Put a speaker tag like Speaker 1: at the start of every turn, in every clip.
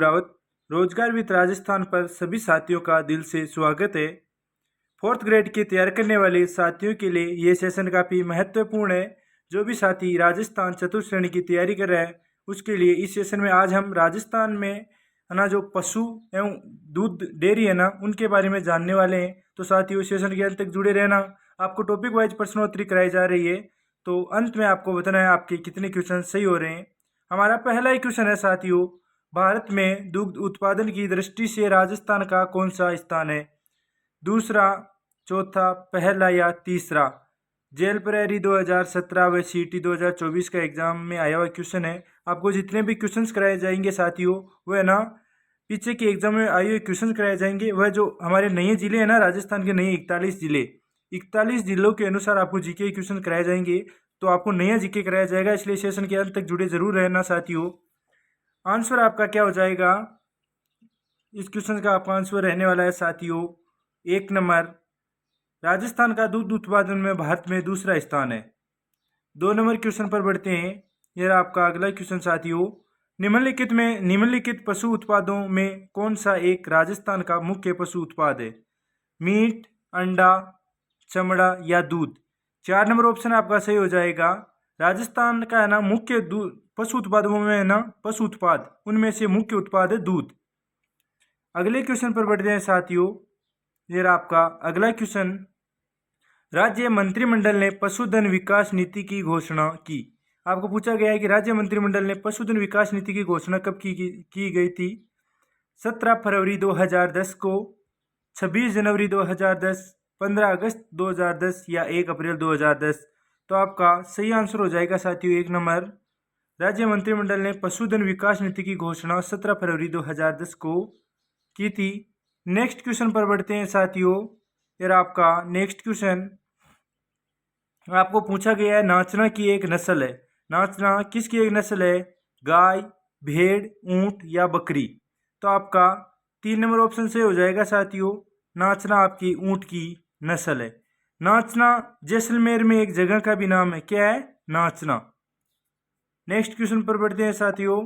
Speaker 1: रावत। रोजगार विद राजस्थान पर सभी साथियों का दिल से स्वागत है। फोर्थ ग्रेड की तैयार करने वाले साथियों के लिए ये सेशन काफ़ी महत्वपूर्ण है। जो भी साथी राजस्थान चतुर्थ श्रेणी की तैयारी कर रहा है उसके लिए इस सेशन में आज हम राजस्थान में है ना जो पशु एवं दूध डेयरी है ना उनके बारे में जानने वाले हैं। तो साथियों सेशन के अंत तक जुड़े रहना। आपको टॉपिक वाइज प्रश्नोत्तरी कराई जा रही है, तो अंत में आपको बताना है आपके कितने क्वेश्चन सही हो रहे हैं। हमारा पहला ही क्वेश्चन है साथियों, भारत में दुग्ध उत्पादन की दृष्टि से राजस्थान का कौन सा स्थान है? दूसरा, चौथा, पहला या तीसरा? जेल प्रेरी 2017 व सीटी 2024 का एग्जाम में आया हुआ क्वेश्चन है। आपको जितने भी क्वेश्चंस कराए जाएंगे साथियों वह ना पीछे के एग्जाम में आए हुए क्वेश्चन कराए जाएंगे। वह जो हमारे नए जिले हैं ना राजस्थान के नए 41 जिलों के अनुसार आपको जीके क्वेश्चन कराए जाएंगे। तो आपको नया जीके कराया जाएगा, इसलिए सेशन के अंत तक जुड़े जरूर रहना साथियों। आंसर आपका क्या हो जाएगा? इस क्वेश्चन का आपका आंसर रहने वाला है साथियों 1 नंबर, राजस्थान का दूध उत्पादन में भारत में दूसरा स्थान है। 2 नंबर क्वेश्चन पर बढ़ते हैं। यह आपका अगला क्वेश्चन साथियों, निम्नलिखित पशु उत्पादों में कौन सा एक राजस्थान का मुख्य पशु उत्पाद है? मीट, अंडा, चमड़ा या दूध? 4 नंबर ऑप्शन आपका सही हो जाएगा। राजस्थान का है ना मुख्य पशु उत्पादों में है ना पशु उत्पाद उनमें से मुख्य उत्पाद है दूध। अगले क्वेश्चन पर बढ़ते हैं साथियों। यह आपका अगला क्वेश्चन, राज्य मंत्रिमंडल ने पशुधन विकास नीति की घोषणा की। आपको पूछा गया है कि राज्य मंत्रिमंडल ने पशुधन विकास नीति की घोषणा कब की गई थी? 17 फरवरी 2010 को, 26 जनवरी 2010, 15 अगस्त 2010 या 1 अप्रैल 2010? तो आपका सही आंसर हो जाएगा साथियों 1 नंबर, राज्य मंत्रिमंडल ने पशुधन विकास नीति की घोषणा 17 फरवरी 2010 को की थी। नेक्स्ट क्वेश्चन पर बढ़ते हैं साथियों। फिर आपका नेक्स्ट क्वेश्चन, आपको पूछा गया है नाचना की एक नस्ल है। नाचना किसकी एक नस्ल है? गाय, भेड़, ऊंट या बकरी? तो आपका 3 नंबर ऑप्शन से हो जाएगा साथियों, नाचना आपकी ऊंट की नस्ल है। नाचना जैसलमेर में एक जगह का भी नाम है। क्या है? नाचना। नेक्स्ट क्वेश्चन पर बढ़ते हैं साथियों।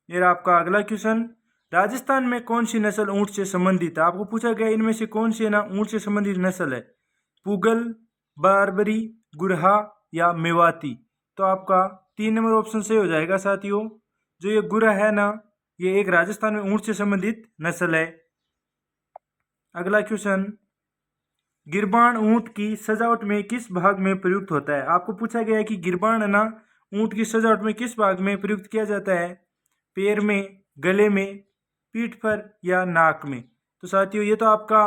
Speaker 1: ये आपका अगला क्वेश्चन, राजस्थान में कौन सी नस्ल ऊंट से संबंधित है? आपको पूछा गया इनमें से कौन सी ना ऊंट से संबंधित नस्ल है? पुगल, बारबरी, गुरहा या मेवाती? तो आपका 3 नंबर ऑप्शन सही हो जाएगा साथियों। जो ये गुरहा है ना ये एक राजस्थान में ऊंट से संबंधित नस्ल है। अगला क्वेश्चन, गिरबान ऊंट की सजावट में किस भाग में प्रयुक्त होता है? आपको पूछा गया है कि गिरबान है ना ऊंट की सजावट में किस भाग में प्रयुक्त किया जाता है? पैर में, गले में, पीठ पर या नाक में? तो साथियों ये तो आपका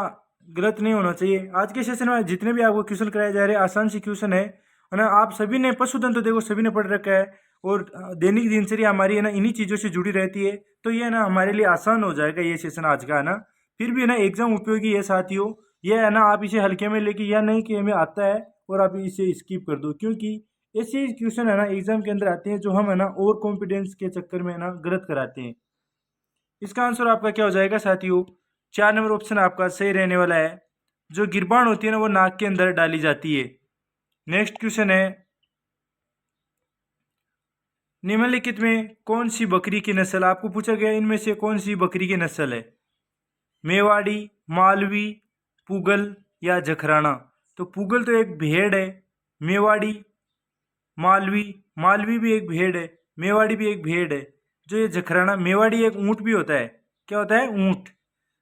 Speaker 1: गलत नहीं होना चाहिए। आज के सेशन में जितने भी आपको क्वेश्चन कराए जा रहे हैं आसान सी क्वेश्चन है ना। आप सभी ने पशुधन तो देखो सभी ने पढ़ रखा है और दैनिक दिनचर्या हमारी है ना इन्हीं चीज़ों से जुड़ी रहती है, तो ये ना हमारे लिए आसान हो जाएगा ये सेशन आज का है ना। फिर भी है ना एग्जाम उपयोगी है साथियों। यह है ना आप इसे हल्के में लेके या नहीं कि हमें आता है और आप इसे स्किप कर दो, क्योंकि ऐसे क्वेश्चन है ना एग्जाम के अंदर आते हैं जो हम है ना ओवर कॉन्फिडेंस के चक्कर में है ना गलत कराते हैं। इसका आंसर आपका क्या हो जाएगा साथियों? 4 नंबर ऑप्शन आपका सही रहने वाला है। जो गिरबान होती है ना वो नाक के अंदर डाली जाती है। नेक्स्ट क्वेश्चन है, निम्नलिखित में कौन सी बकरी की नस्ल? आपको पूछा गया इनमें से कौन सी बकरी की नस्ल है? मेवाड़ी, मालवी, पुगल या जखराना? तो पुगल तो एक भेड़ है, मेवाड़ी, मालवी भी एक भेड़ है, मेवाड़ी भी एक भेड़ है। जो ये जखराना, मेवाड़ी एक ऊंट भी होता है। क्या होता है? ऊंट।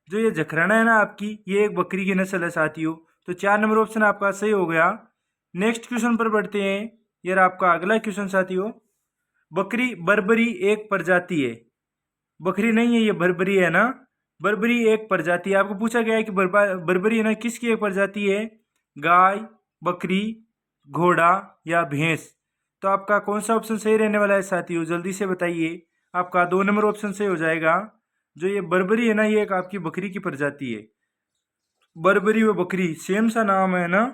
Speaker 1: जो ये जखराना है ना आपकी ये एक बकरी की नस्ल है साथियों। तो 4 नंबर ऑप्शन आपका सही हो गया। नेक्स्ट क्वेश्चन पर बढ़ते हैं। ये आपका अगला क्वेश्चन साथियों, बकरी बर्बरी एक प्रजाति है। बकरी नहीं है ये बर्बरी है ना, बर्बरी एक प्रजाति है। आपको पूछा गया है कि बर्बरी है ना किसकी एक प्रजाति है? गाय, बकरी, घोड़ा या भैंस? तो आपका कौन सा ऑप्शन सही रहने वाला है साथियों? जल्दी से बताइए। आपका 2 नंबर ऑप्शन सही हो जाएगा। जो ये बर्बरी है ना ये एक आपकी बकरी की प्रजाति है। बर्बरी व बकरी सेम सा नाम है ना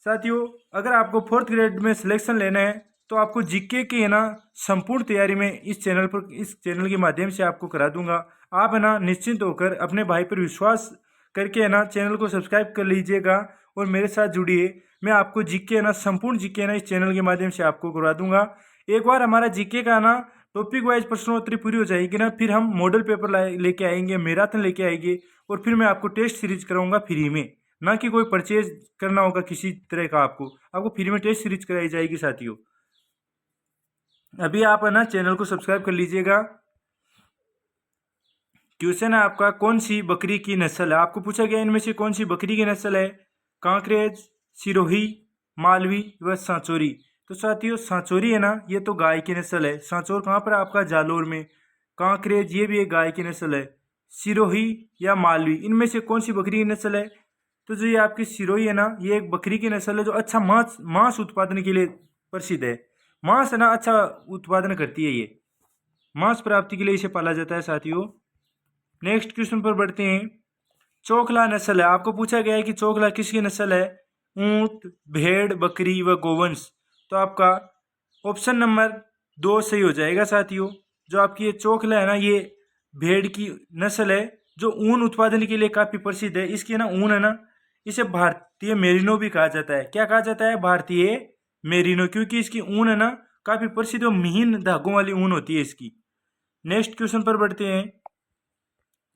Speaker 1: साथियों। अगर आपको 4th ग्रेड में सिलेक्शन लेना है तो आपको जीके की है ना संपूर्ण तैयारी में इस चैनल के माध्यम से आपको करा दूंगा। आप है ना निश्चिंत होकर अपने भाई पर विश्वास करके है ना चैनल को सब्सक्राइब कर लीजिएगा और मेरे साथ जुड़िए। मैं आपको जीके है ना संपूर्ण जीके है ना इस चैनल के माध्यम से आपको करवा दूंगा। एक बार हमारा जीके का ना टॉपिक वाइज प्रश्नोत्तरी पूरी हो जाएगी ना, फिर हम मॉडल पेपर लेके आएंगे, मैराथन लेके आएंगे, और फिर मैं आपको टेस्ट सीरीज कराऊंगा फ्री में, ना कि कोई परचेज करना होगा किसी तरह का। आपको फ्री में टेस्ट सीरीज कराई जाएगी साथियों। अभी आप है ना चैनल को सब्सक्राइब कर लीजिएगा। क्वेश्चन है आपका, कौन सी बकरी की नस्ल है? आपको पूछा गया इनमें से कौन सी बकरी की नस्ल है? कांकरेज, सिरोही, मालवी व सांचौरी। तो साथियों सांचौरी है ना, ये तो गाय की नस्ल है। सांचौर कहाँ पर? आपका जालोर में। कांकरेज ये भी एक गाय की नस्ल है। सिरोही या मालवी, इनमें से कौन सी बकरी की नस्ल है? तो जो ये आपकी सिरोही है ना, ये एक बकरी की नस्ल है जो अच्छा मांस उत्पादन के लिए प्रसिद्ध है। मांस है ना अच्छा उत्पादन करती है, ये मांस प्राप्ति के लिए इसे पाला जाता है साथियों। नेक्स्ट क्वेश्चन पर बढ़ते हैं। चोखला नस्ल है, आपको पूछा गया है कि चोखला किसकी नस्ल है? ऊंट, भेड़, बकरी व गोवंश। तो आपका ऑप्शन नंबर 2 सही हो जाएगा साथियों। जो आपकी ये चोखला है ना, ये भेड़ की नस्ल है जो ऊन उत्पादन के लिए काफ़ी प्रसिद्ध है। इसकी ना ऊन है ना, इसे भारतीय मेरिनो भी कहा जाता है। क्या कहा जाता है? भारतीय मेरिनो, क्योंकि इसकी ऊन है ना काफ़ी प्रसिद्ध और महीन धागों वाली ऊन होती है इसकी। नेक्स्ट क्वेश्चन पर बढ़ते हैं।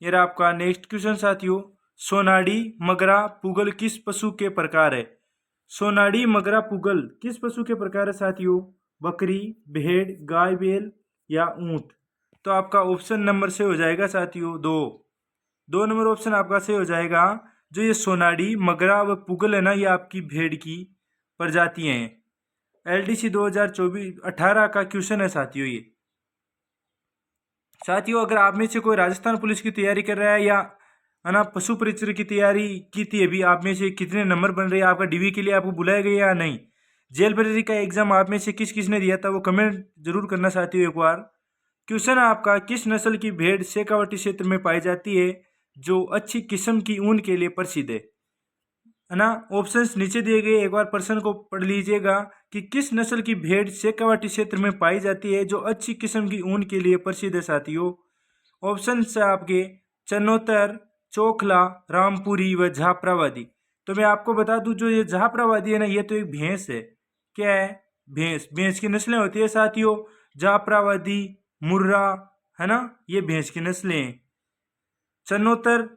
Speaker 1: ये रहा आपका नेक्स्ट क्वेश्चन साथियों। सोनाड़ी, मगरा, पुगल किस पशु के प्रकार है? सोनाड़ी, मगरा, पुगल किस पशु के प्रकार है साथियों? बकरी, भेड़, गाय, बैल या ऊंट। तो आपका ऑप्शन नंबर से हो जाएगा साथियों 2 नंबर ऑप्शन आपका से हो जाएगा। जो ये सोनाड़ी, मगरा व पुगल है ना, ये आपकी भेड़ की प्रजातियां हैं। LDC 2024-18 का क्वेश्चन है साथियों ये। साथियों अगर आप में से कोई राजस्थान पुलिस की तैयारी कर रहा है या है ना पशु परिचर की तैयारी की थी, अभी आप में से कितने नंबर बन रहे हैं? आपका डीवी के लिए आपको बुलाया गया या नहीं? जेल ब्रेरी का एग्जाम आप में से किस किसने दिया था वो कमेंट जरूर करना साथियों एक बार। क्वेश्चन है आपका, किस नस्ल की भेड़ शेखावाटी क्षेत्र में पाई जाती है जो अच्छी किस्म की ऊन के लिए प्रसिद्ध है ना? ऑप्शंस नीचे दिए गए, एक बार प्रश्न को पढ़ लीजिएगा कि किस नस्ल की भेड़ शेखावाटी क्षेत्र में पाई जाती है जो अच्छी किस्म की ऊन के लिए प्रसिद्ध है साथियों। ऑप्शन है आपके चनोतर, चोखला, रामपुरी व झापरावादी। तो मैं आपको बता दूं, जो ये झापरावादी है ना, ये तो एक भैंस है। क्या है? भैंस की नस्लें होती है साथियों। झापरावादी, मुर्रा, है ना, ये भैंस की नस्लें हैं। चनोतर,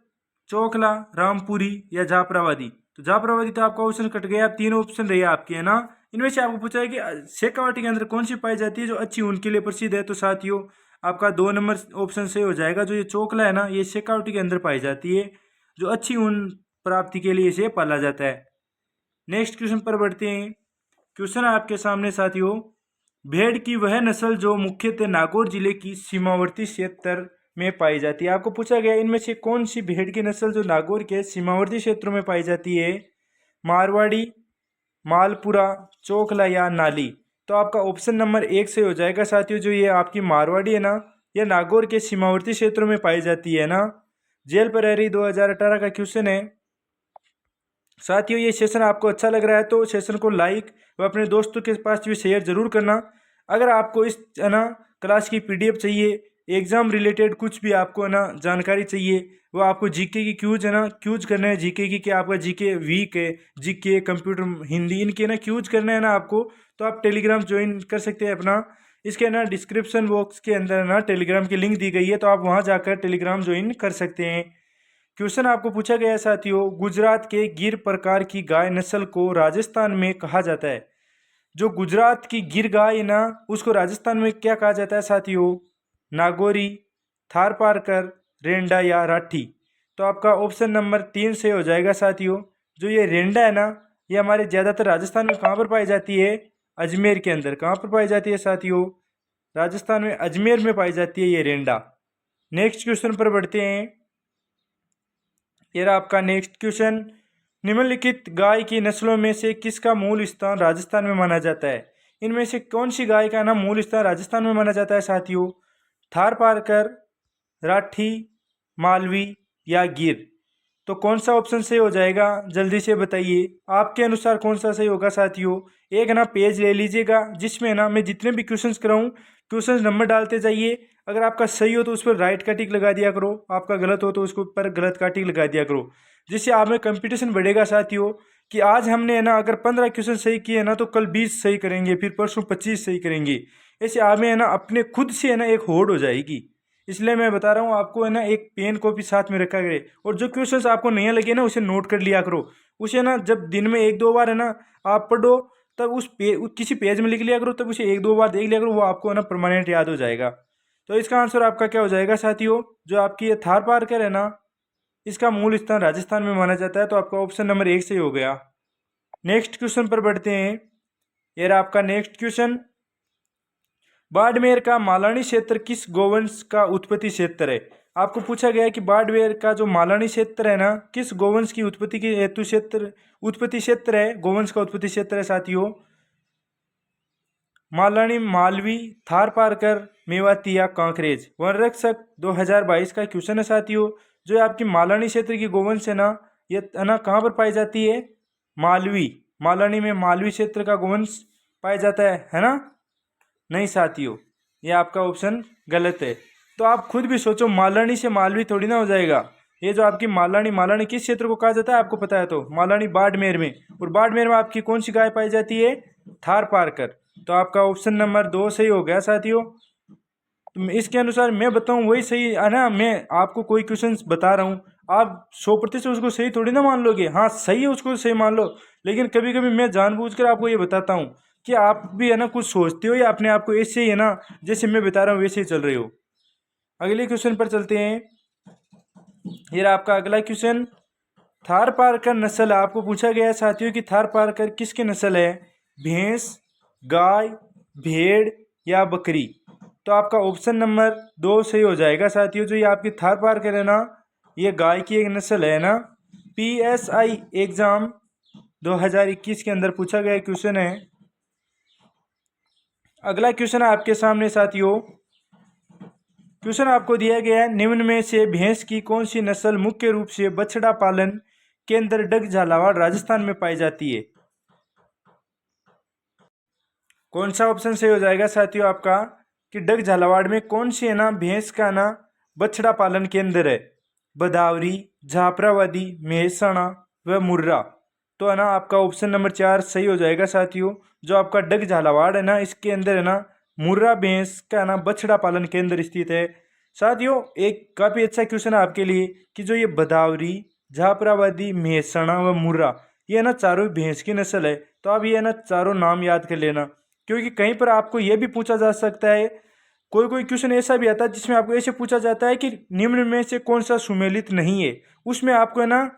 Speaker 1: चोखला, रामपुरी या झापरावादी। तो झापरावादी तो आपका ऑप्शन कट गया। अब 3 ऑप्शन रहे आपके, है ना। इनमें से आपको पूछा है कि शेखावाटी के अंदर कौन सी पाई जाती है जो अच्छी ऊन के लिए प्रसिद्ध है। तो साथियों आपका 2 नंबर ऑप्शन से हो जाएगा। जो ये चोखला है ना, ये शेखावाटी के अंदर पाई जाती है जो अच्छी ऊन प्राप्ति के लिए इसे पाला जाता है। नेक्स्ट क्वेश्चन पर बढ़ते हैं। क्वेश्चन है आपके सामने साथियों, भेड़ की वह नस्ल जो मुख्यतः नागौर जिले की सीमावर्ती क्षेत्र में पाई जाती है। आपको पूछा गया इनमें से कौन सी भेड़ की नस्ल जो नागौर के सीमावर्ती क्षेत्रों में पाई जाती है? मारवाड़ी, मालपुरा, चोखला या नाली। तो आपका ऑप्शन नंबर 1 से हो जाएगा साथियों। जो ये आपकी मारवाड़ी है ना, ये नागौर के सीमावर्ती क्षेत्रों में पाई जाती है ना। जेल प्रहरी 2018 का क्वेश्चन है साथियों। ये सेशन आपको अच्छा लग रहा है तो सेशन को लाइक व अपने दोस्तों के पास भी शेयर जरूर करना। अगर आपको इस है ना क्लास की PDF चाहिए, एग्जाम रिलेटेड कुछ भी आपको है ना जानकारी चाहिए, वो आपको जीके की क्यूज है ना क्यूज करना है। जीके की क्या आपका जीके वीक है, जीके कंप्यूटर हिंदी इनके ना क्यूज करना है ना आपको, तो आप टेलीग्राम ज्वाइन कर सकते हैं अपना। इसके ना डिस्क्रिप्शन बॉक्स के अंदर ना टेलीग्राम की लिंक दी गई है, तो आप वहाँ जाकर टेलीग्राम ज्वाइन कर सकते हैं। क्वेश्चन आपको पूछा गया है साथियों, गुजरात के गिर प्रकार की गाय नस्ल को राजस्थान में कहा जाता है। जो गुजरात की गिर गाय है ना, उसको राजस्थान में क्या कहा जाता है साथियों? नागौरी, थारपारकर, रेंडा या राठी। तो आपका ऑप्शन नंबर 3 से हो जाएगा साथियों। जो ये रेंडा है ना, ये हमारे ज़्यादातर राजस्थान में कहाँ पर पाई जाती है? अजमेर के अंदर। कहाँ पर पाई जाती है साथियों? राजस्थान में अजमेर में पाई जाती है ये रेंडा। नेक्स्ट क्वेश्चन पर बढ़ते हैं। ये रहा आपका नेक्स्ट क्वेश्चन, निम्नलिखित गाय की नस्लों में से किसका मूल स्थान राजस्थान में माना जाता है? इनमें से कौन सी गाय का ना मूल स्थान राजस्थान में माना जाता है साथियों? थारपारकर, राठी, मालवी या गिर। तो कौन सा ऑप्शन सही हो जाएगा? जल्दी से बताइए आपके अनुसार कौन सा सही होगा साथियों। एक ना पेज ले लीजिएगा जिसमें ना मैं जितने भी क्वेश्चंस कराऊं क्वेश्चंस नंबर डालते जाइए। अगर आपका सही हो तो उस पर राइट का टिक लगा दिया करो, आपका गलत हो तो उसके ऊपर गलत का टिक लगा दिया करो, जिससे आप में कंपटीशन बढ़ेगा साथियों। कि आज हमने है ना अगर 15 क्वेश्चन सही किए ना तो कल 20 सही करेंगे, फिर परसों 25 सही करेंगे। ऐसे आप में है ना अपने खुद से है ना एक होड़ हो जाएगी। इसलिए मैं बता रहा हूँ आपको है ना, एक पेन कॉपी साथ में रखा करे, और जो क्वेश्चंस आपको नहीं लगे ना उसे नोट कर लिया करो। उसे ना जब दिन में एक दो बार है ना आप पढ़ो, तब किसी पेज में लिख लिया करो, तब उसे एक दो बार देख लिया करो, वो आपको है ना परमानेंट याद हो जाएगा। तो इसका आंसर आपका क्या हो जाएगा साथियों, जो आपकी ये थार पार्कर है ना, इसका मूल स्थान राजस्थान में माना जाता है। तो आपका ऑप्शन नंबर 1 सही हो गया। नेक्स्ट क्वेश्चन पर बढ़ते हैं। ये रहा आपका नेक्स्ट क्वेश्चन। बाड़मेर का मालानी क्षेत्र किस गोवंश का उत्पत्ति क्षेत्र है? आपको पूछा गया है कि बाड़मेर का जो मालानी क्षेत्र है ना, किस गोवंश की उत्पत्ति के हेतु उत्पत्ति क्षेत्र है, गोवंश का उत्पत्ति क्षेत्र है साथियों। मालानी, मालवी, थार पारकर, मेवाती या कांकरेज। वन रक्षक 2022 का क्वेश्चन है साथियों। जो आपकी मालानी क्षेत्र की गोवंश है ना, ये है ना कहाँ पर पाई जाती है? मालवी, मालानी में मालवी क्षेत्र का गोवंश पाया जाता है ना? नहीं साथियों, ये आपका ऑप्शन गलत है। तो आप खुद भी सोचो, मालानी से मालवी थोड़ी ना हो जाएगा। ये जो आपकी मालानी, मालानी किस क्षेत्र को कहा जाता है आपको पता है? तो मालानी बाड़मेर में, और बाड़मेर में आपकी कौन सी गाय पाई जाती है? थार पारकर। तो आपका ऑप्शन नंबर 2 सही हो गया साथियों। तो इसके अनुसार मैं बताऊं वही सही है ना। मैं आपको कोई क्वेश्चन बता रहा हूँ, आप 100% उसको सही थोड़ी ना मान लोगे। हाँ सही है, उसको सही मान लो, लेकिन कभी कभी मैं जानबूझकर आपको ये बताता हूँ कि आप भी है ना कुछ सोचते हो, या अपने आप को ऐसे ही है ना जैसे मैं बता रहा हूँ वैसे ही चल रहे हो। अगले क्वेश्चन पर चलते हैं। ये रहा आपका अगला क्वेश्चन। थार पारकर नस्ल आपको पूछा गया है साथियों कि थार पारकर किसकी नस्ल है? भैंस, गाय, भेड़ या बकरी। तो आपका ऑप्शन नंबर 2 सही हो जाएगा साथियों। जो ये आपकी थार पारकर है ना, ये गाय की एक नस्ल है ना। PSI एग्जाम 2021 के अंदर पूछा गया क्वेश्चन है। अगला क्वेश्चन है आपके सामने साथियों। क्वेश्चन आपको दिया गया है, निम्न में से भैंस की कौन सी नस्ल मुख्य रूप से बछड़ा पालन के अंदर डग झालावाड़ राजस्थान में पाई जाती है? कौन सा ऑप्शन सही हो जाएगा साथियों आपका, कि डग झालावाड़ में कौन सी है ना भैंस का ना बछड़ा पालन के अंदर है? बदावरी, जाफराबादी, मेहसाणा व मुर्रा। तो है ना आपका ऑप्शन नंबर 4 सही हो जाएगा साथियों। जो आपका डग झालावाड़ है ना, इसके अंदर है ना मुर्रा भैंस का ना बछड़ा पालन केंद्र स्थित है साथियों। एक काफ़ी अच्छा क्वेश्चन है आपके लिए कि जो ये बदावरी, जाफराबादी, मेहसाणा व मुर्रा, ये ना चारों भैंस की नस्ल है। तो आप ये ना चारों नाम याद कर लेना, क्योंकि कहीं पर आपको यह भी पूछा जा सकता है, कोई कोई क्वेश्चन ऐसा भी आता है जिसमें आपको ऐसे पूछा जाता है कि निम्न में से कौन सा सुमेलित नहीं है। उसमें आपको है ना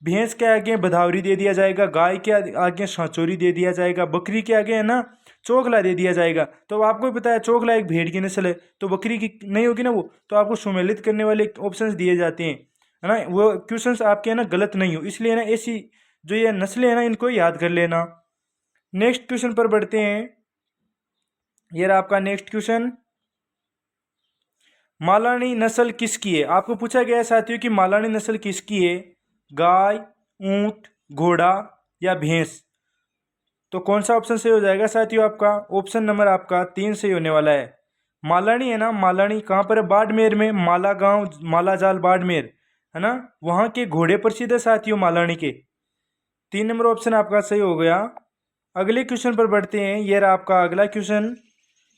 Speaker 1: भैंस के आगे बधावरी दे दिया जाएगा, गाय के आगे सांचौरी दे दिया जाएगा, बकरी के आगे है ना चोखला दे दिया जाएगा। तो आपको भी पता है चोखला एक भेड़ की नस्ल है, तो बकरी की नहीं होगी ना वो। तो आपको सुमेलित करने वाले ऑप्शंस दिए जाते हैं, है ना। वो क्वेश्चंस आपके है ना गलत नहीं हो, इसलिए ना ऐसी जो ये नस्लें है ना इनको याद कर लेना। नेक्स्ट क्वेश्चन पर बढ़ते हैं। ये रहा आपका नेक्स्ट क्वेश्चन। मालानी नस्ल किसकी है? आपको पूछा गया है साथियों कि मालानी नस्ल किसकी है? गाय, ऊंट, घोड़ा या भैंस। तो कौन सा ऑप्शन सही हो जाएगा साथियों आपका? ऑप्शन नंबर आपका 3 सही होने वाला है। मालानी है ना, मालानी कहाँ पर है? बाड़मेर में, माला गांव, मालाजाल बाड़मेर, है ना, वहाँ के घोड़े प्रसिद्ध है साथियों मालानी के। 3 नंबर ऑप्शन आपका सही हो गया। अगले क्वेश्चन पर बढ़ते हैं। यह रहा आपका अगला क्वेश्चन।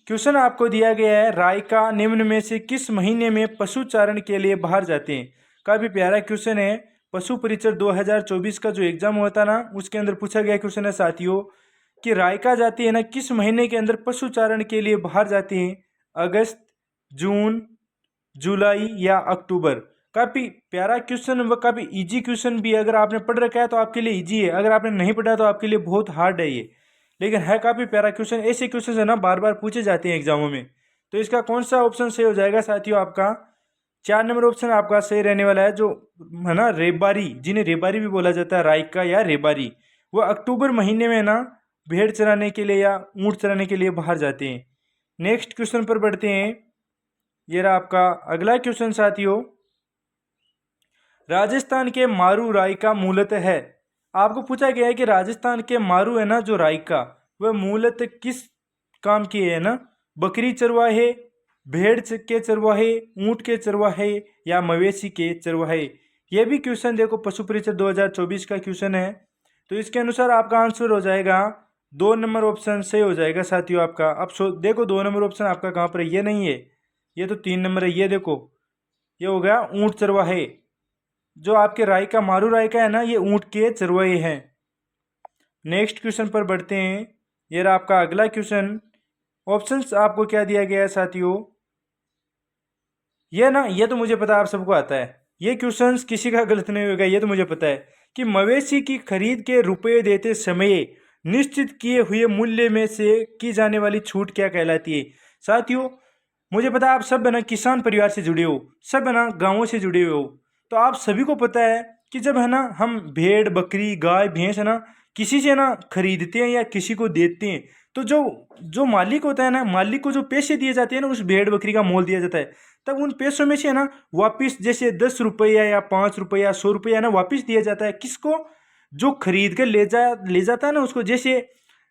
Speaker 1: क्वेश्चन आपको दिया गया है, रायका निम्न में से किस महीने में पशु चारण के लिए बाहर जाते हैं? काफ़ी प्यारा क्वेश्चन है। पशु परिचर 2024 का जो एग्जाम हुआ था ना, उसके अंदर पूछा गया क्वेश्चन है साथियों कि रायका जाती है ना किस महीने के अंदर पशु चारण के लिए बाहर जाते हैं? अगस्त, जून, जुलाई या अक्टूबर। काफ़ी प्यारा क्वेश्चन व काफ़ी इजी क्वेश्चन भी है। अगर आपने पढ़ रखा है तो आपके लिए इजी है, अगर आपने नहीं पढ़ा तो आपके लिए बहुत हार्ड है ये, लेकिन है काफ़ी प्यारा क्वेश्चन। ऐसे क्वेश्चन है ना बार बार पूछे जाते हैं एग्जामों में। तो इसका कौन सा ऑप्शन सही हो जाएगा साथियों आपका? 4 नंबर ऑप्शन आपका सही रहने वाला है। जो है ना रेबारी, जिन्हें रेबारी भी बोला जाता है, रायका या रेबारी, वो अक्टूबर महीने में ना भेड़ चराने के लिए या ऊँट चराने के लिए बाहर जाते हैं। नेक्स्ट क्वेश्चन पर बढ़ते हैं। ये रहा आपका अगला क्वेश्चन साथियों। राजस्थान के मारू रायका मूलतः है। आपको पूछा गया है कि राजस्थान के मारू है ना जो रायका, वह मूलतः किस काम की है ना? बकरी चरवाहे, भेड़ के चरवाहे, ऊंट के चरवाहे या मवेशी के चरवाहे। यह भी क्वेश्चन देखो पशु परिचय 2024 का क्वेश्चन है। तो इसके अनुसार आपका आंसर हो जाएगा 2 नंबर ऑप्शन सही हो जाएगा साथियों आपका। अब देखो 2 नंबर ऑप्शन आपका कहाँ पर है, ये नहीं है, ये तो 3 नंबर है। ये देखो ये हो गया ऊंट चरवाहे। जो आपके राय का मारू राय का है ना, ये ऊंट के चरवाहे हैं। नेक्स्ट क्वेश्चन पर बढ़ते हैं। ये रहा आपका अगला क्वेश्चन। ऑप्शंस आपको क्या दिया गया है साथियों, ये ना, ये तो मुझे पता है, आप सबको आता है। ये क्वेश्चंस किसी का गलत नहीं होगा, ये तो मुझे पता है कि मवेशी की खरीद के रुपए देते समय निश्चित किए हुए मूल्य में से की जाने वाली छूट क्या कहलाती है। साथियों मुझे पता है आप सब है ना किसान परिवार से जुड़े हो, सब है ना गाँवों से जुड़े हुए हो, तो आप सभी को पता है कि जब है ना हम भेड़ बकरी गाय भैंस है ना किसी से ना खरीदते हैं या किसी को देते हैं, तो जो जो मालिक होता है ना, मालिक को जो पैसे दिए जाते हैं ना, उस भेड़ बकरी का मोल दिया जाता है, तब उन पैसों में से ना वापिस जैसे 10 रुपया या 5 रुपया या 100 रुपया ना वापिस दिया जाता है। किसको? जो खरीद कर ले जाता है ना उसको। जैसे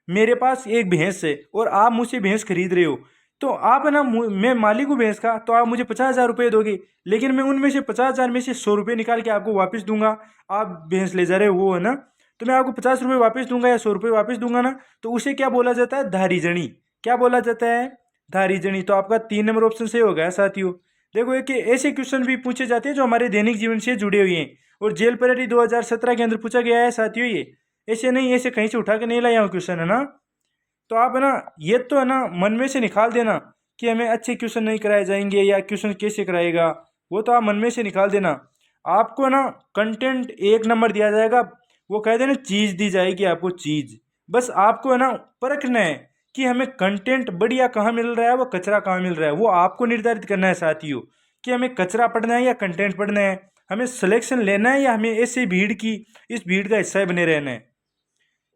Speaker 1: मेरे पास एक भैंस है और आप मुझसे भैंस खरीद रहे हो, तो आप है ना, मैं मालिक हूँ भैंस का, तो आप मुझे 50,000 रुपये दोगे, लेकिन मैं उनमें से 50,000 में से 100 रुपये निकाल के आपको वापस दूंगा। आप भैंस ले जा रहे हो वो है ना, तो मैं आपको 50 रुपये वापस दूंगा या 100 रुपये वापस दूंगा ना, तो उसे क्या बोला जाता है? धारी जणी। क्या बोला जाता है? धारी जणी। तो आपका 3 नंबर ऑप्शन सही हो गया साथियों। देखो एक ऐसे क्वेश्चन भी पूछे जाते हैं जो हमारे दैनिक जीवन से जुड़े हुए हैं, और जेल परेड 2017 के अंदर पूछा गया है साथियों। ये ऐसे नहीं, ऐसे कहीं से उठा के नहीं लाया हूँ क्वेश्चन है ना। तो आप है ना ये तो है ना मन में से निकाल देना कि हमें अच्छे क्वेश्चन नहीं कराए जाएंगे या क्वेश्चन कैसे कराएगा, वो तो आप मन में से निकाल देना। आपको ना कंटेंट 1 नंबर दिया जाएगा, वो कह देना चीज़ दी जाएगी आपको, चीज़। बस आपको है ना परखना है कि हमें कंटेंट बढ़िया कहाँ मिल रहा है, वो कचरा कहाँ मिल रहा है, वो आपको निर्धारित करना है साथियों कि हमें कचरा पढ़ना है या कंटेंट पढ़ना है, हमें सिलेक्शन लेना है या हमें ऐसे भीड़ की, इस भीड़ का हिस्सा बने रहना है।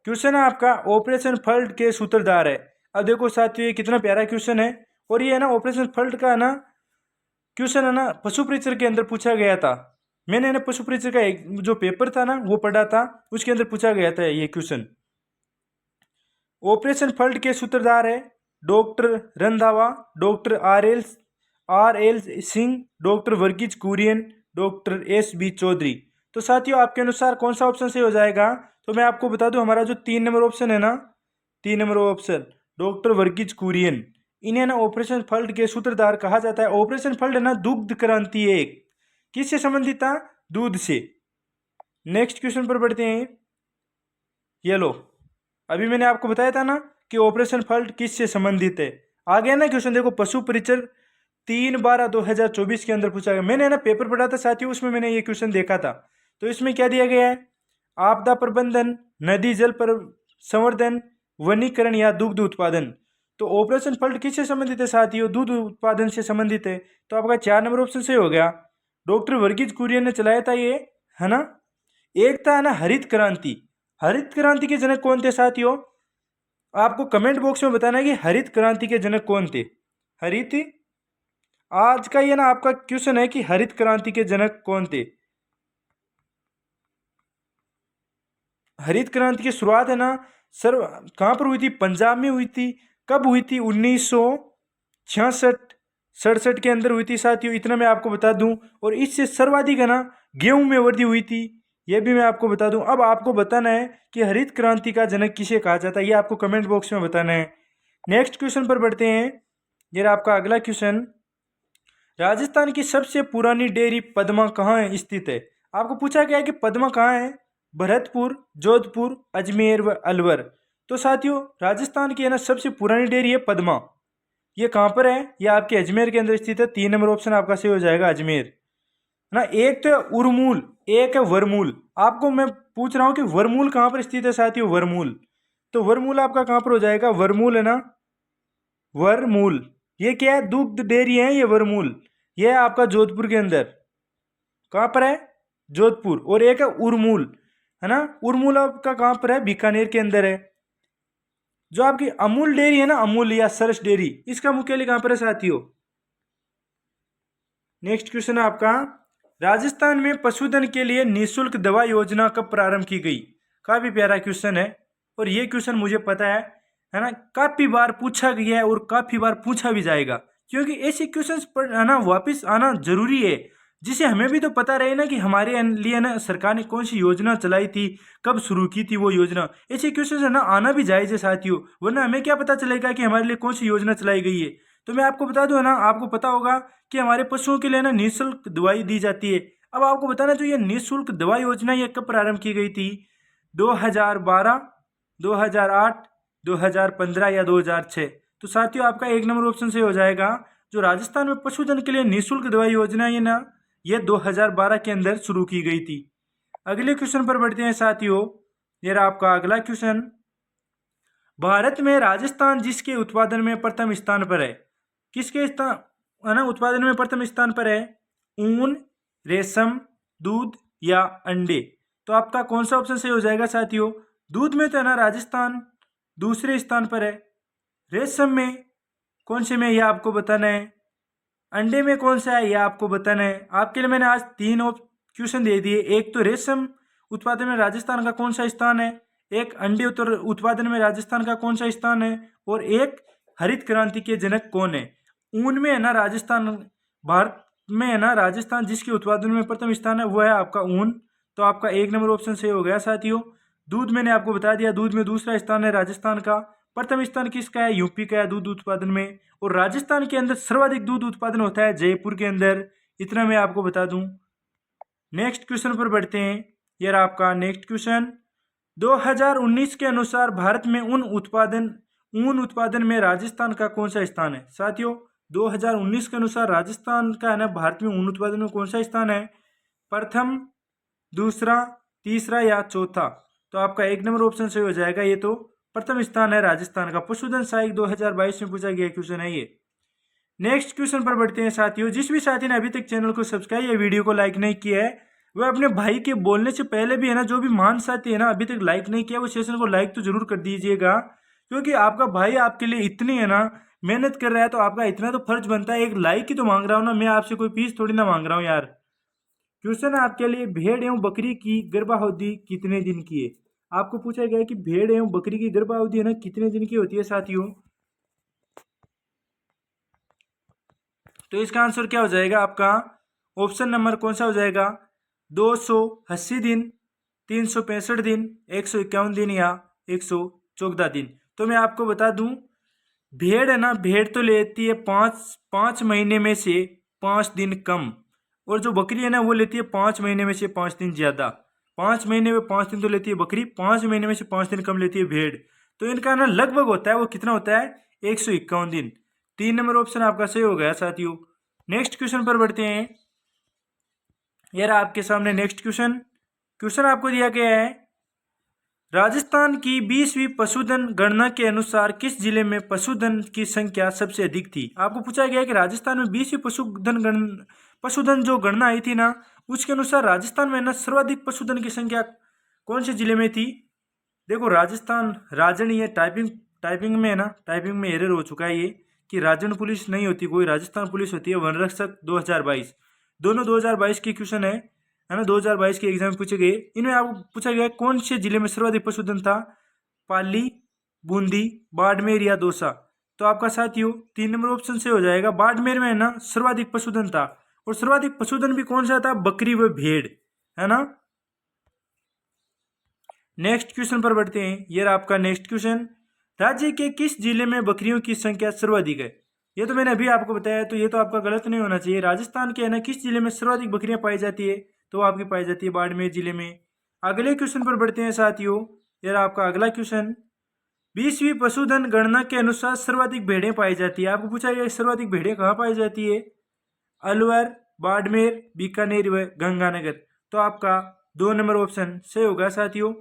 Speaker 1: क्वेश्चन है आपका ऑपरेशन फ्लड के सूत्रधार है। अब देखो साथियों ये कितना प्यारा क्वेश्चन है, और ये है ना ऑपरेशन फ्लड का है ना क्वेश्चन है ना पशु परीक्षण के अंदर पूछा गया था। मैंने ना पशु परीक्षण का एक जो पेपर था ना वो पढ़ा था, उसके अंदर पूछा गया था ये क्वेश्चन। ऑपरेशन फ्लड के सूत्रधार है doctor Randhawa, doctor R L Singh, doctor Verghese Kurien, doctor S B Chaudhary. तो साथियों आपके अनुसार कौन सा ऑप्शन सही हो जाएगा? तो मैं आपको बता दूं, हमारा जो 3 नंबर ऑप्शन है ना, 3 number option doctor Verghese Kurien, इन्हें ना ऑपरेशन फ्लड के सूत्रधार कहा जाता है। ऑपरेशन फ्लड है ना दुग्ध क्रांति एक, किससे संबंधित था? दूध से। नेक्स्ट क्वेश्चन पर बढ़ते हैं। ये लो, अभी मैंने आपको बताया था ना कि ऑपरेशन फ्लड किससे संबंधित है। आ गया ना क्वेश्चन, देखो पशु परीक्षण 3/12/2024 के अंदर पूछा गया। मैंने ना पेपर पढ़ा था साथियों, उसमें मैंने ये क्वेश्चन देखा था। तो इसमें क्या दिया गया है? आपदा प्रबंधन, नदी जल पर संवर्धन, वनीकरण या दुग्ध उत्पादन। तो ऑपरेशन फ्लड किससे संबंधित है साथियों? दूध उत्पादन से संबंधित है। तो आपका 4 नंबर ऑप्शन सही हो गया। डॉक्टर वर्गीज कुरियन ने चलाया था ये, है ना। एक था ना हरित क्रांति। हरित क्रांति के जनक कौन थे साथियों? आपको कमेंट बॉक्स में बताना है कि हरित क्रांति के जनक कौन थे। हरित, आज का ये ना आपका क्वेश्चन है कि हरित क्रांति के जनक कौन थे। हरित क्रांति की शुरुआत है ना सर कहाँ पर हुई थी? पंजाब में हुई थी। कब हुई थी? 1966-67 के अंदर हुई थी साथियों, इतना मैं आपको बता दूं। और इससे सर्वाधिक है ना गेहूं में वृद्धि हुई थी, यह भी मैं आपको बता दूं। अब आपको बताना है कि हरित क्रांति का जनक किसे कहा जाता है, ये आपको कमेंट बॉक्स में बताना है। नेक्स्ट क्वेश्चन पर बढ़ते हैं। ये आपका अगला क्वेश्चन, राजस्थान की सबसे पुरानी डेयरी पद्मा कहाँ स्थित है? आपको पूछा गया है कि पद्मा कहाँ है? भरतपुर, जोधपुर, अजमेर व अलवर। तो साथियों राजस्थान की है ना सबसे पुरानी डेयरी है पद्मा। ये कहाँ पर है? ये आपके अजमेर के अंदर स्थित है। 3 नंबर ऑप्शन आपका सही हो जाएगा, अजमेर ना। एक तो है उरमूल, एक है वरमूल। आपको मैं पूछ रहा हूँ कि वरमूल कहाँ पर स्थित है साथियों? वरमूल, तो वरमूल आपका कहाँ पर हो जाएगा? वरमूल है ना, वरमूल। ये क्या है? दुग्ध डेयरी है ये वरमूल। ये है आपका जोधपुर के अंदर। कहाँ पर है? जोधपुर। और एक है उरमूल, है ना। उरमूल आपका कहाँ पर है? बीकानेर के अंदर है। जो आपकी अमूल डेयरी है ना, अमूल या सरस डेयरी, इसका मुख्यालय कहाँ पर है साथियों? नेक्स्ट क्वेश्चन है आपका, राजस्थान में पशुधन के लिए निःशुल्क दवा योजना कब प्रारंभ की गई? काफी प्यारा क्वेश्चन है, और ये क्वेश्चन मुझे पता है ना, काफी बार पूछा गया है और काफी बार पूछा भी जाएगा, क्योंकि ऐसे क्वेश्चन पर है ना वापिस आना जरूरी है। जिसे हमें भी तो पता रहे ना कि हमारे लिए ना सरकार ने कौन सी योजना चलाई थी, कब शुरू की थी वो योजना। ऐसे क्वेश्चन है ना आना भी जायज़ है साथियों, वरना हमें क्या पता चलेगा कि हमारे लिए कौन सी योजना चलाई गई है। तो मैं आपको बता दूं है ना, आपको पता होगा कि हमारे पशुओं के लिए ना निःशुल्क दवाई दी जाती है। अब आपको बताना जो ये निःशुल्क दवा योजना ये कब प्रारंभ की गई थी, 2012, 2008, 2015 या 2006। तो साथियों आपका एक नंबर ऑप्शन से हो जाएगा। जो राजस्थान में पशुधन के लिए निःशुल्क दवाई योजना है ना, यह 2012 के अंदर शुरू की गई थी। अगले क्वेश्चन पर बढ़ते हैं साथियों। यह रहा आपका अगला क्वेश्चन। भारत में राजस्थान जिसके उत्पादन में प्रथम स्थान पर है, किसके स्थान है ना उत्पादन में प्रथम स्थान पर है, ऊन, रेशम, दूध या अंडे। तो आपका कौन सा ऑप्शन सही हो जाएगा साथियों। दूध में तो है ना राजस्थान दूसरे स्थान पर है। रेशम में कौन से में यह आपको बताना है। अंडे में कौन सा है यह आपको बताना है। आपके लिए मैंने आज 3 क्वेश्चन दे दिए। एक तो रेशम उत्पादन में राजस्थान का कौन सा स्थान है, एक अंडे उत्पादन में राजस्थान का कौन सा स्थान है, और एक हरित क्रांति के जनक कौन है। ऊन में है ना राजस्थान, भारत में है ना राजस्थान जिसके उत्पादन में प्रथम स्थान है वो है आपका ऊन। तो आपका एक नंबर ऑप्शन सही हो गया साथियों। दूध मैंने आपको बता दिया, दूध में दूसरा स्थान है राजस्थान का। प्रथम स्थान किसका है, यूपी का है दूध उत्पादन में। और राजस्थान के अंदर सर्वाधिक दूध उत्पादन होता है जयपुर के अंदर, इतना मैं आपको बता दूं। नेक्स्ट क्वेश्चन पर बढ़ते हैं। यह आपका नेक्स्ट क्वेश्चन। 2019 के अनुसार भारत में ऊन उत्पादन में राजस्थान का कौन सा स्थान है। साथियों 2019 के अनुसार राजस्थान का है ना भारत में ऊन उत्पादन में कौन सा स्थान है, प्रथम, दूसरा, तीसरा या चौथा। तो आपका एक नंबर ऑप्शन सही हो जाएगा। ये तो प्रथम स्थान है राजस्थान का। पशुधन सहायक 2022 में पूछा गया क्वेश्चन है ये। नेक्स्ट क्वेश्चन पर बढ़ते हैं साथियों। जिस भी साथी ने अभी तक चैनल को सब्सक्राइब या वीडियो को लाइक नहीं किया है वह अपने भाई के बोलने से पहले भी है ना, जो भी महान साथी है ना अभी तक लाइक नहीं किया वो सेशन को लाइक तो जरूर कर दीजिएगा, क्योंकि आपका भाई आपके लिए इतनी है ना मेहनत कर रहा है, तो आपका इतना तो फर्ज बनता है, एक लाइक ही तो मांग रहा हूँ ना मैं आपसे, कोई फीस थोड़ी ना मांग रहा हूँ यार। क्वेश्चन है आपके लिए, भेड़ एवं बकरी की गर्भावधि कितने दिन की है। आपको पूछा गया है कि भेड़ एवं बकरी की गर्भावधि है ना कितने दिन की होती है साथियों। तो इसका आंसर क्या हो जाएगा आपका, ऑप्शन नंबर कौन सा हो जाएगा, 280 दिन, 365 दिन, 151 दिन या 114 दिन। तो मैं आपको बता दूं, भेड़ है ना, भेड़ तो लेती है 5 महीने में से 5 दिन कम, और जो बकरी है ना वो लेती है 5 महीने में से 5 दिन ज़्यादा। 5 महीने में 5 दिन तो लेती है बकरी, 5 महीने में से 5 दिन कम लेती है भेड़। तो इनका ना लगभग होता है वो कितना होता है, 151 दिन। 3 नंबर ऑप्शन आपका सही हो गया साथियों। नेक्स्ट क्वेश्चन पर बढ़ते हैं। यार आपके सामने नेक्स्ट क्वेश्चन आपको दिया गया है, राजस्थान की 20वीं पशुधन गणना के अनुसार किस जिले में पशुधन की संख्या सबसे अधिक थी। आपको पूछा गया है कि राजस्थान में 20वीं पशुधन जो गणना आई थी ना उसके अनुसार राजस्थान में ना सर्वाधिक पशुधन की संख्या कौन से जिले में थी। देखो राजस्थान राजनी है, टाइपिंग में है ना, टाइपिंग में एरर हो चुका है ये कि राजन पुलिस नहीं होती कोई, राजस्थान पुलिस होती है। वन रक्षक 2022 दोनों 2022 के क्वेश्चन है ना, 2022 के एग्जाम पूछे गए। इनमें आपको पूछा गया कौन से जिले में सर्वाधिक पशुधन था, पाली, बूंदी, बाड़मेर या दौसा। तो आपका साथियों 3 नंबर ऑप्शन से हो जाएगा, बाड़मेर में है ना सर्वाधिक पशुधन था। और सर्वाधिक पशुधन भी कौन सा था, बकरी व भेड़, है ना। नेक्स्ट क्वेश्चन पर बढ़ते हैं। ये आपका नेक्स्ट क्वेश्चन, राज्य के किस जिले में बकरियों की संख्या सर्वाधिक है। ये तो मैंने अभी आपको बताया, तो ये तो आपका गलत नहीं होना चाहिए। राजस्थान के है ना किस जिले में सर्वाधिक बकरियां पाई जाती है, तो आपकी पाई जाती है बाड़मेर जिले में। अगले क्वेश्चन पर बढ़ते हैं साथियों। यह आपका अगला क्वेश्चन, 20वीं पशुधन गणना के अनुसार सर्वाधिक भेड़ें पाई जाती है। आपको पूछा गया सर्वाधिक भेड़ें कहाँ पाई जाती है, अलवर, बाड़मेर, बीकानेर व गंगानगर। तो आपका 2 नंबर ऑप्शन सही होगा साथियों।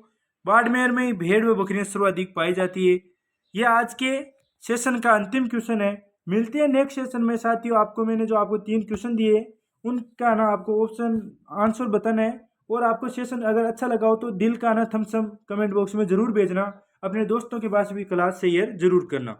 Speaker 1: बाड़मेर में भेड़ व बकरियां सर्वाधिक पाई जाती है। यह आज के सेशन का अंतिम क्वेश्चन है। मिलते हैं नेक्स्ट सेशन में साथियों। आपको मैंने जो आपको 3 क्वेश्चन दिए उनका ना आपको ऑप्शन आंसर बताना है। और आपको सेशन अगर अच्छा लगा हो तो दिल का ना थम्स अप कमेंट बॉक्स में ज़रूर भेजना। अपने दोस्तों के पास भी क्लास शेयर जरूर करना।